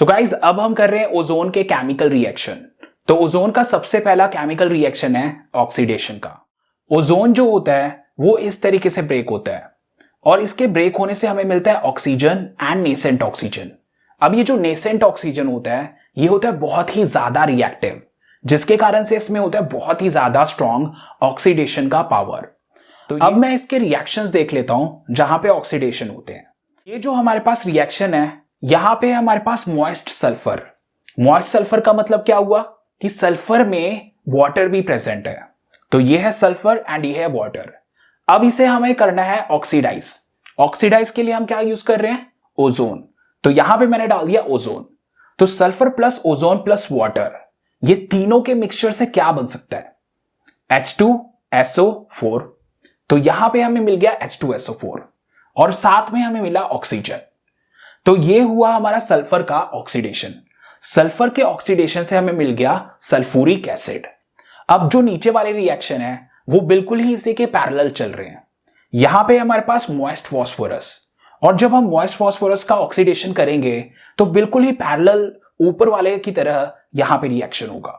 So guys अब हम कर रहे हैं ओजोन के केमिकल रिएक्शन। तो ओजोन का सबसे पहला केमिकल रिएक्शन है ऑक्सीडेशन का। ओजोन जो होता है वो इस तरीके से ब्रेक होता है और इसके ब्रेक होने से हमें मिलता है ऑक्सीजन एंड नेसेंट ऑक्सीजन। अब ये जो नेसेंट ऑक्सीजन होता है ये होता है बहुत ही ज्यादा रिएक्टिव, जिसके कारण से इसमें होता है बहुत ही ज्यादा स्ट्रॉन्ग ऑक्सीडेशन का पावर। तो अब मैं इसके रिएक्शंस देख लेता हूं जहां पे ऑक्सीडेशन होते हैं। ये जो हमारे पास रिएक्शन है यहां पे हमारे पास मॉइस्ट सल्फर। मॉइस्ट सल्फर का मतलब क्या हुआ कि सल्फर में वाटर भी प्रेजेंट है। तो ये है सल्फर एंड ये है वाटर। अब इसे हमें करना है ऑक्सीडाइज। ऑक्सीडाइज के लिए हम क्या यूज कर रहे हैं? ओजोन। तो यहां पे मैंने डाल दिया ओजोन। तो sulphur plus ozone plus water, ये तीनों के मिक्सचर से क्या बन सकता है? H2SO4। तो यहां पे हमें मिल गया H2SO4 और साथ में हमें मिला ऑक्सीजन। तो ये हुआ हमारा सल्फर का ऑक्सीडेशन। सल्फर के ऑक्सीडेशन से हमें मिल गया सल्फ्यूरिक एसिड। अब जो नीचे वाले रिएक्शन है वो बिल्कुल ही इसी के पैरेलल चल रहे हैं। यहां पे हमारे पास मॉइस्ट फास्फोरस, और जब हम मॉइस्ट फास्फोरस का ऑक्सीडेशन करेंगे तो बिल्कुल ही पैरेलल ऊपर वाले की तरह यहां पे रिएक्शन होगा।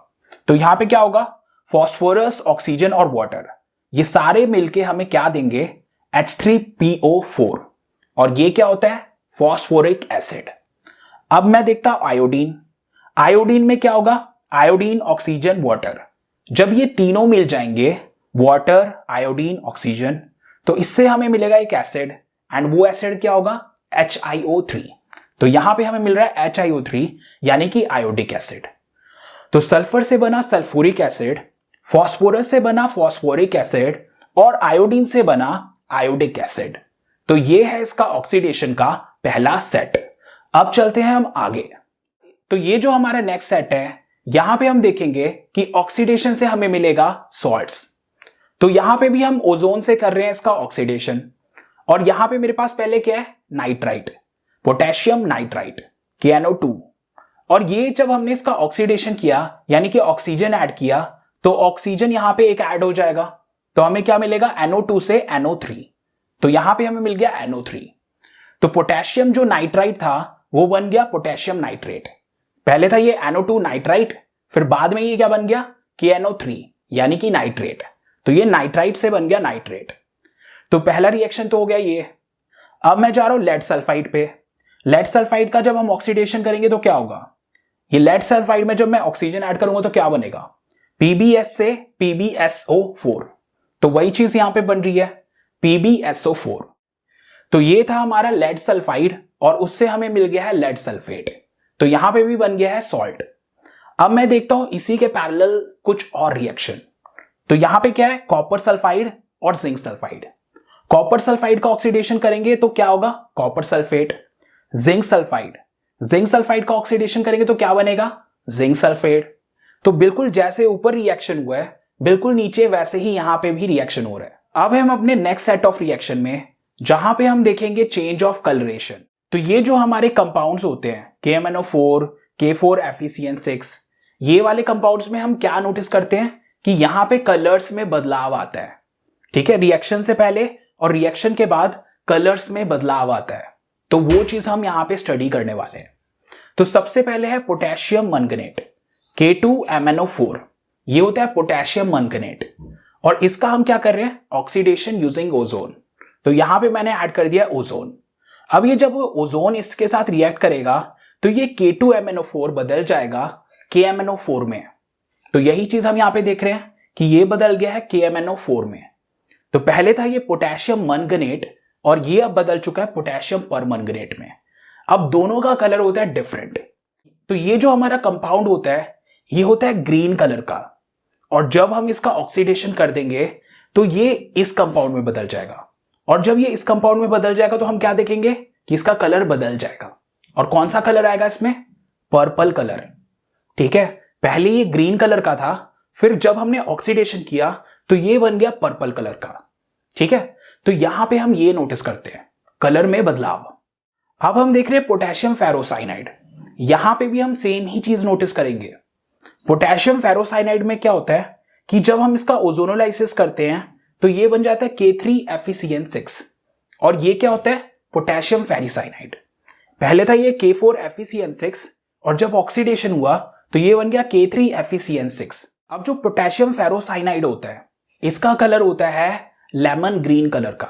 तो यहां पे क्या होगा? फास्फोरस, ऑक्सीजन और वाटर ये सारे मिलके हमें क्या देंगे? H3PO4। और ये क्या होता है? Phosphoric acid. अब मैं देखता हूं आयोडीन। आयोडीन में क्या होगा? Iodine, oxygen, water. जब ये तीनों मिल जाएंगे, वाटर, आयोडीन, ऑक्सीजन, तो इससे हमें मिलेगा एक एसिड एंड वो एसिड क्या होगा? HiO3। तो यहां पे हमें मिल रहा है HiO3 यानी कि आयोडिक एसिड। तो सल्फर से बना सल्फ्यूरिक एसिड, फास्फोरस से बना फास्फोरिक एसिड और आयोडीन से बना आयोडिक एसिड। तो ये है इसका ऑक्सीडेशन का पहला सेट। अब चलते हैं हम आगे। तो ये जो हमारा नेक्स्ट सेट है यहां पे हम देखेंगे कि ऑक्सीडेशन से हमें मिलेगा सॉल्ट्स। तो यहां पे भी हम ओजोन से कर रहे हैं इसका ऑक्सीडेशन। और यहां पे मेरे पास पहले क्या है? Nitrite, potassium nitrite, KNO2। और ये जब हमने इसका ऑक्सीडेशन किया यानी कि ऑक्सीजन ऐड किया तो ऑक्सीजन यहां पे एक ऐड हो जाएगा। तो हमें क्या मिलेगा? NO2 से NO3। तो यहां पे हमें मिल गया NO3। तो पोटेशियम जो नाइट्राइट था वो बन गया पोटेशियम नाइट्रेट। पहले था ये NO2 नाइट्राइट, फिर बाद में ये क्या बन गया? KNO3 यानी कि नाइट्रेट। तो ये नाइट्राइट से बन गया नाइट्रेट। तो पहला रिएक्शन तो हो गया ये। अब मैं जा रहा हूं लेड सल्फाइड पे। लेड सल्फाइड का जब हम ऑक्सीडेशन करेंगे तो क्या होगा? ये लेड सल्फाइड में जब मैं ऑक्सीजन ऐड करूंगा तो क्या बनेगा? PbS से PbSO4। तो वही चीज यहां पे बन रही है, PbSO4। तो ये था हमारा लेड सल्फाइड और उससे हमें मिल गया है लेड सल्फेट। तो यहां पे भी बन गया है सॉल्ट। अब मैं देखता हूं इसी के पैरेलल कुछ और रिएक्शन। तो यहां पे क्या है? कॉपर सल्फाइड और जिंक सल्फाइड। कॉपर सल्फाइड का ऑक्सीडेशन करेंगे तो क्या होगा? Copper sulphate. Zinc sulphide, zinc sulphide का ऑक्सीडेशन करेंगे तो क्या बनेगा? Zinc sulphate. तो बिल्कुल जैसे ऊपर रिएक्शन हुआ है बिल्कुल नीचे वैसे ही यहां पे भी रिएक्शन हो रहा है। अब हम अपने नेक्स्ट सेट ऑफ रिएक्शन में जहां पे हम देखेंगे चेंज ऑफ कलरेशन। तो ये जो हमारे कंपाउंड्स होते हैं KMnO4, K4FeCN6, ये वाले कंपाउंड्स में हम क्या नोटिस करते हैं कि यहां पे कलर्स में बदलाव आता है। ठीक है, रिएक्शन से पहले और रिएक्शन के बाद कलर्स में बदलाव आता है। तो वो चीज हम यहां पे स्टडी करने वाले हैं। तो सबसे पहले है पोटेशियम मैंगनेट, K2MnO4। ये होता है पोटेशियम मैंगनेट और इसका हम क्या कर रहे हैं? Oxidation using ozone. तो यहां पे मैंने ऐड कर दिया ओजोन। अब ये जब ओजोन इसके साथ रिएक्ट करेगा तो ये K2MnO4 बदल जाएगा KMnO4 में। तो यही चीज हम यहां पे देख रहे हैं कि ये बदल गया है KMnO4 में। तो पहले था ये पोटेशियम मैंगनेट और ये अब बदल चुका है पोटेशियम परमैंगनेट में। अब दोनों का कलर होता है डिफरेंट। तो ये जो हमारा कंपाउंड होता है ये होता है ग्रीन कलर का, और जब हम इसका ऑक्सीडेशन कर देंगे तो ये इस कंपाउंड में बदल जाएगा। और जब ये इस कंपाउंड में बदल जाएगा तो हम क्या देखेंगे कि इसका कलर बदल जाएगा। और कौन सा कलर आएगा इसमें? Purple colour. ठीक है, पहले ये ग्रीन कलर का था, फिर जब हमने ऑक्सीडेशन किया तो ये बन गया पर्पल कलर का। ठीक है, तो यहां पे हम ये नोटिस करते हैं कलर में बदलाव। अब हम देख रहे हैं पोटेशियम फेरोसाइनाइड। यहां पे भी हम सेम ही चीज नोटिस करेंगे। पोटेशियम फेरोसाइनाइड में क्या होता है कि जब हम इसका ओजोनोलाइसिस करते हैं तो ये बन जाता है K3FeCN6 और ये क्या होता है? पोटेशियम फेरिसाइनाइड। पहले था ये K4FeCN6 और जब ऑक्सीडेशन हुआ तो ये बन गया K3FeCN6। अब जो पोटेशियम फेरोसाइनाइड होता है इसका कलर होता है लेमन ग्रीन कलर का,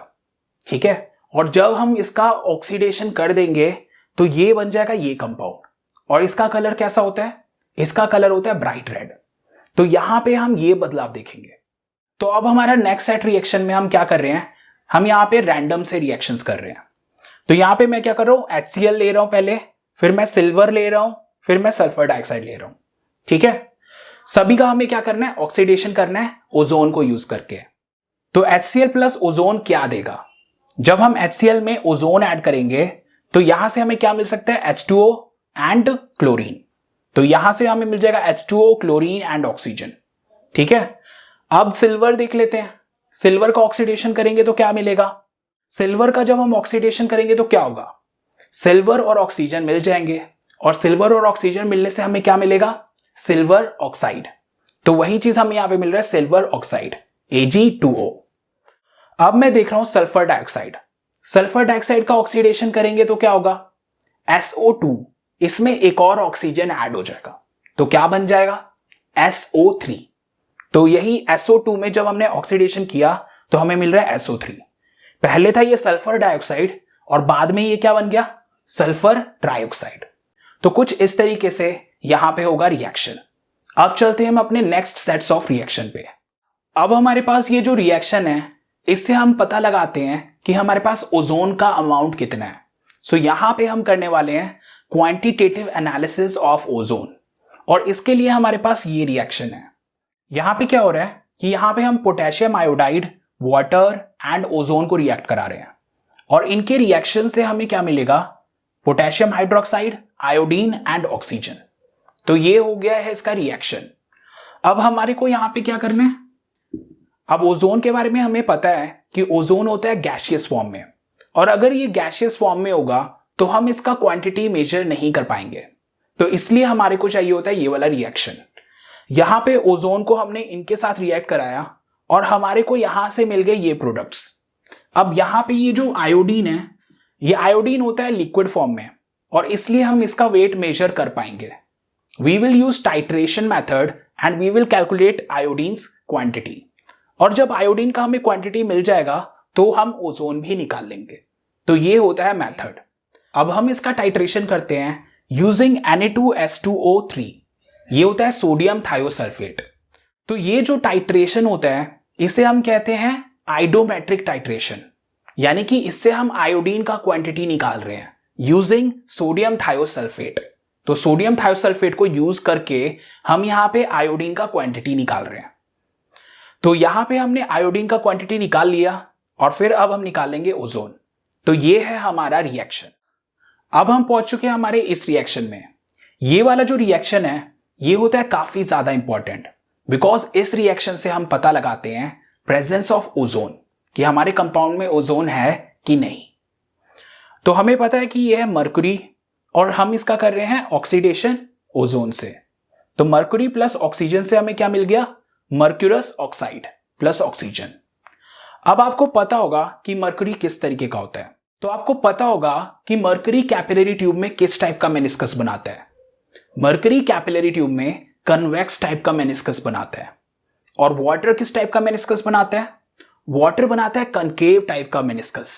ठीक है। और जब हम इसका ऑक्सीडेशन कर देंगे तो ये बन जाएगा ये कंपाउंड, और इसका कलर कैसा होता है, इसका कलर होता है ब्राइट रेड। तो यहां पे हम ये बदलाव देखेंगे। तो अब हमारा नेक्स्ट सेट रिएक्शन में हम क्या कर रहे हैं, हम यहां पे रैंडम से रिएक्शंस कर रहे हैं। तो यहां पे मैं क्या कर रहा हूं, HCl ले रहा हूं पहले, फिर मैं सिल्वर ले रहा हूं, फिर मैं सल्फर डाइऑक्साइड ले रहा हूं, ठीक है। सभी का हमें क्या करना है, ऑक्सीडेशन करना है ओजोन को यूज करके। तो HCl प्लस ओजोन क्या देगा, जब हम HCl में ओजोन ऐड करेंगे तो यहां से हमें क्या मिल सकता है, H2O एंड क्लोरीन। तो यहां से हमें मिल जाएगा H2O, क्लोरीन एंड ऑक्सीजन, ठीक है। अब सिल्वर देख लेते हैं, सिल्वर का ऑक्सीडेशन करेंगे तो क्या मिलेगा, सिल्वर का जब हम ऑक्सीडेशन करेंगे तो क्या होगा, सिल्वर और ऑक्सीजन मिल जाएंगे, और सिल्वर और ऑक्सीजन मिलने से हमें क्या मिलेगा, सिल्वर ऑक्साइड। तो वही चीज हमें यहां पे मिल रहा है, सिल्वर ऑक्साइड Ag2O। अब मैं देख रहा हूं सल्फर डाइऑक्साइड, सल्फर डाइऑक्साइड का ऑक्सीडेशन करेंगे तो क्या होगा, SO2, इसमें एक और ऑक्सीजन ऐड हो जाएगा तो क्या बन जाएगा, SO3। तो यही SO2 में जब हमने ऑक्सीडेशन किया तो हमें मिल रहा है SO3। पहले था ये सल्फर डाइऑक्साइड और बाद में ये क्या बन गया, सल्फर ट्राइऑक्साइड। तो कुछ इस तरीके से यहां पे होगा रिएक्शन। अब चलते हैं हम अपने नेक्स्ट सेट्स ऑफ रिएक्शन पे। अब हमारे पास ये जो रिएक्शन है इससे हम पता लगाते हैं कि हमारे पास ओजोन का अमाउंट कितना है। सो यहां पे हम करने वाले हैं क्वांटिटेटिव एनालिसिस ऑफ ओजोन, और इसके लिए हमारे पास ये रिएक्शन है। यहां पे क्या हो रहा है कि यहां पे हम potassium iodide, water and ozone को रिएक्ट करा रहे हैं, और इनके रिएक्शन से हमें क्या मिलेगा, potassium hydroxide, iodine and oxygen. तो ये हो गया है इसका रिएक्शन। अब हमारे को यहां पे क्या करना है, अब ओजोन के बारे में हमें पता है कि ओजोन होता है गैसियस फॉर्म में, और अगर ये गैसियस फॉर्म में होगा तो हम इसका क्वांटिटी मेजर नहीं कर पाएंगे। तो इसलिए हमारे को चाहिए होता है ये वाला रिएक्शन। यहां पे ओजोन को हमने इनके साथ रिएक्ट कराया और हमारे को यहां से मिल गए ये प्रोडक्ट्स। अब यहां पे ये जो आयोडीन है, ये आयोडीन होता है लिक्विड फॉर्म में, और इसलिए हम इसका वेट मेजर कर पाएंगे। We will use titration method and we will calculate iodine's quantity, और जब आयोडीन का हमें क्वांटिटी मिल जाएगा तो हम ओजोन भी निकाल लेंगे। तो ये होता है मेथड। अब हम इसका टाइट्रेशन करते हैं यूजिंग Na2S2O3, ये होता है सोडियम थायोसल्फेट। तो ये जो टाइट्रेशन होता है इसे हम कहते हैं आइडोमेट्रिक टाइट्रेशन, यानी कि इससे हम आयोडीन का क्वांटिटी निकाल रहे हैं यूजिंग सोडियम थायोसल्फेट। तो सोडियम थायोसल्फेट को यूज करके हम यहां पे आयोडीन का क्वांटिटी निकाल रहे हैं। तो यहां पे हमने आयोडीन का क्वांटिटी निकाल लिया, और फिर अब हम निकालेंगे ओजोन। तो ये है हमारा रिएक्शन। अब हम पहुंच चुके हैं हमारे इस रिएक्शन में। ये वाला जो रिएक्शन है ये होता है काफी ज्यादा इंपॉर्टेंट, बिकॉज इस रिएक्शन से हम पता लगाते हैं प्रेजेंस ऑफ ओजोन, कि हमारे कंपाउंड में ओजोन है कि नहीं। तो हमें पता है कि ये है मरकरी, और हम इसका कर रहे हैं ऑक्सीडेशन ओजोन से। तो मरकरी प्लस ऑक्सीजन से हमें क्या मिल गया, मर्क्यूरस ऑक्साइड प्लस ऑक्सीजन। अब आपको पता होगा कि मरकरी किस तरीके का होता है। तो आपको पता होगा कि मरकरी कैपिलरी ट्यूब में किस टाइप का मेनिस्कस बनाता है। मरकरी कैपिलरी ट्यूब में कन्वेक्स टाइप का मेनिस्कस बनाता है, और वाटर किस टाइप का मेनिस्कस बनाता है, वाटर बनाता है कनकेव टाइप का मेनिस्कस।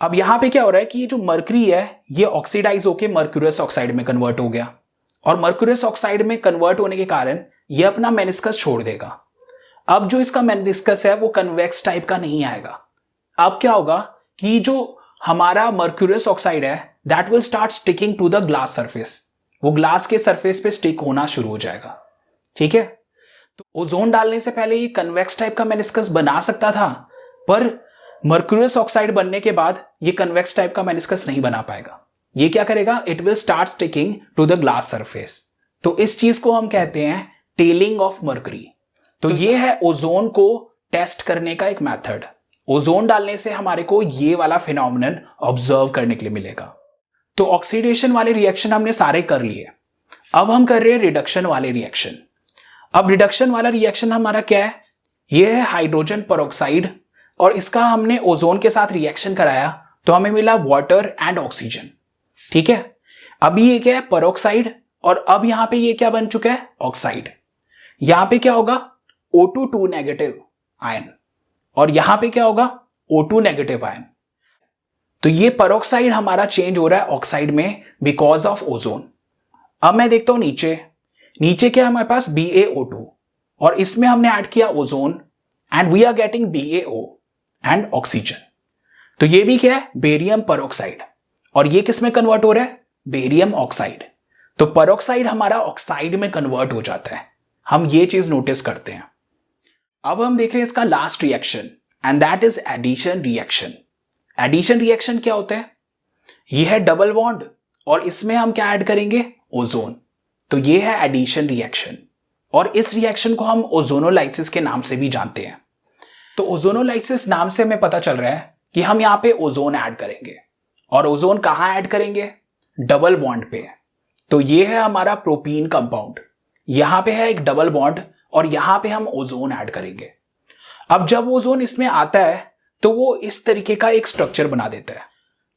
अब यहां पे क्या हो रहा है कि ये जो मरकरी है ये ऑक्सीडाइज होकर मर्क्यूरस ऑक्साइड में कन्वर्ट हो गया, और मर्क्यूरस ऑक्साइड में कन्वर्ट होने के कारण ये अपना मेनिस्कस छोड़ देगा। अब जो इसका मेनिस्कस है वो कन्वेक्स टाइप का नहीं आएगा। अब क्या होगा कि जो हमारा मर्क्यूरस ऑक्साइड है that will start sticking to the glass surface, वो ग्लास के सरफेस पे स्टिक होना शुरू हो जाएगा, ठीक है। तो ओजोन डालने से पहले ये कन्वेक्स टाइप का मेनिस्कस बना सकता था, पर मर्क्यूरस ऑक्साइड बनने के बाद ये कन्वेक्स टाइप का मेनिस्कस नहीं बना पाएगा। ये क्या करेगा, it will start sticking to the glass surface. तो इस चीज को हम कहते हैं टेलिंग ऑफ मरकरी। तो ये है ओजोन को टेस्ट करने का एक मेथड। ओजोन डालने से हमारे को ये वाला फिनोमिनन ऑब्जर्व करने के लिए मिलेगा। तो ऑक्सीडेशन वाले रिएक्शन हमने सारे कर लिए। अब हम कर रहे हैं रिडक्शन वाले रिएक्शन। अब रिडक्शन वाला रिएक्शन हमारा क्या है, ये है हाइड्रोजन पेरोक्साइड, और इसका हमने ओजोन के साथ रिएक्शन कराया तो हमें मिला वाटर एंड ऑक्सीजन, ठीक है। अभी ये क्या है, पेरोक्साइड और अब यहां पे ये क्या बन चुका है, ऑक्साइड। यहां पे क्या होगा, O2 2 नेगेटिव आयन, और यहां पे क्या होगा, O2 नेगेटिव आयन। तो ये पेरोक्साइड हमारा चेंज हो रहा है ऑक्साइड में बिकॉज ऑफ ओजोन। अब मैं देखता हूं नीचे, नीचे क्या है हमारे पास, BaO2, और इसमें हमने ऐड किया ozone and we are getting BaO and oxygen. तो ये भी क्या है, बेरियम पेरोक्साइड, और ये किस में कन्वर्ट हो रहा है, बेरियम ऑक्साइड। तो पेरोक्साइड हमारा ऑक्साइड में कन्वर्ट हो जाता है, हम ये चीज नोटिस करते हैं। अब हम देख रहे हैं इसका last reaction and that is addition reaction. Addition reaction क्या होता है, ये है डबल बॉन्ड और इसमें हम क्या ऐड करेंगे, ओजोन। तो ये है एडिशन रिएक्शन, और इस रिएक्शन को हम ओजोनोलाइसिस के नाम से भी जानते हैं। तो ओजोनोलाइसिस नाम से हमें पता चल रहा है कि हम यहां पे ओजोन ऐड करेंगे, और ओजोन कहां ऐड करेंगे, डबल बॉन्ड पे। तो ये है हमारा प्रोपीन कंपाउंड, यहां पे है एक डबल बॉन्ड और यहां पे हम ओजोन ऐड करेंगे। अब जब ओजोन इसमें आता है तो वो इस तरीके का एक स्ट्रक्चर बना देता है।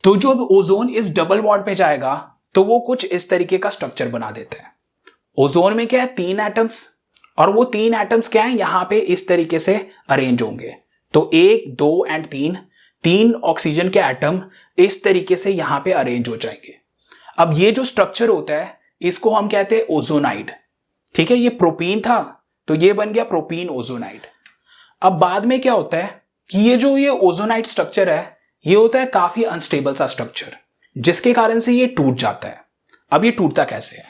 तो जब ओजोन इस डबल बॉन्ड पे जाएगा तो वो कुछ इस तरीके का स्ट्रक्चर बना देता है। ओजोन में क्या है, 3 एटम्स, और वो 3 एटम्स क्या है, यहां पे इस तरीके से अरेंज होंगे। तो 1 2 एंड 3 ऑक्सीजन के एटम इस तरीके से यहां पे अरेंज हो जाएंगे। अब ये जो स्ट्रक्चर होता है इसको हम कहते हैं ओजोनाइड। ठीक है, ये प्रोपीन था तो ये बन गया प्रोपीन ओजोनाइड। अब बाद में क्या होता है कि ये ओजोनाइड स्ट्रक्चर है, ये होता है काफी अनस्टेबल सा स्ट्रक्चर, जिसके कारण से ये टूट जाता है। अब ये टूटता कैसे है,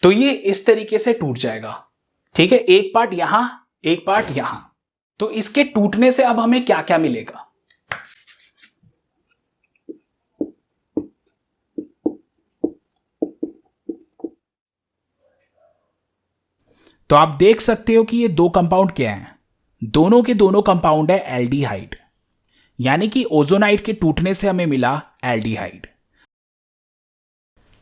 तो ये इस तरीके से टूट जाएगा। ठीक है, एक पार्ट यहां, एक पार्ट यहां। तो इसके टूटने से अब हमें क्या क्या मिलेगा, तो आप देख सकते हो कि ये 2 कंपाउंड क्या हैं, दोनों के दोनों कंपाउंड है एल्डिहाइड, यानी कि ओजोनाइड के टूटने से हमें मिला एल्डिहाइड।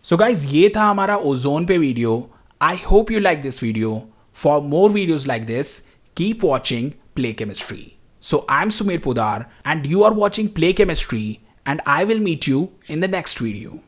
सो गाइज, ये था हमारा ओजोन पे video. I hope you like this video. For more videos like this, keep watching play chemistry. So I am Sumer Podar and you are watching Play Chemistry, and I will meet you in the next video.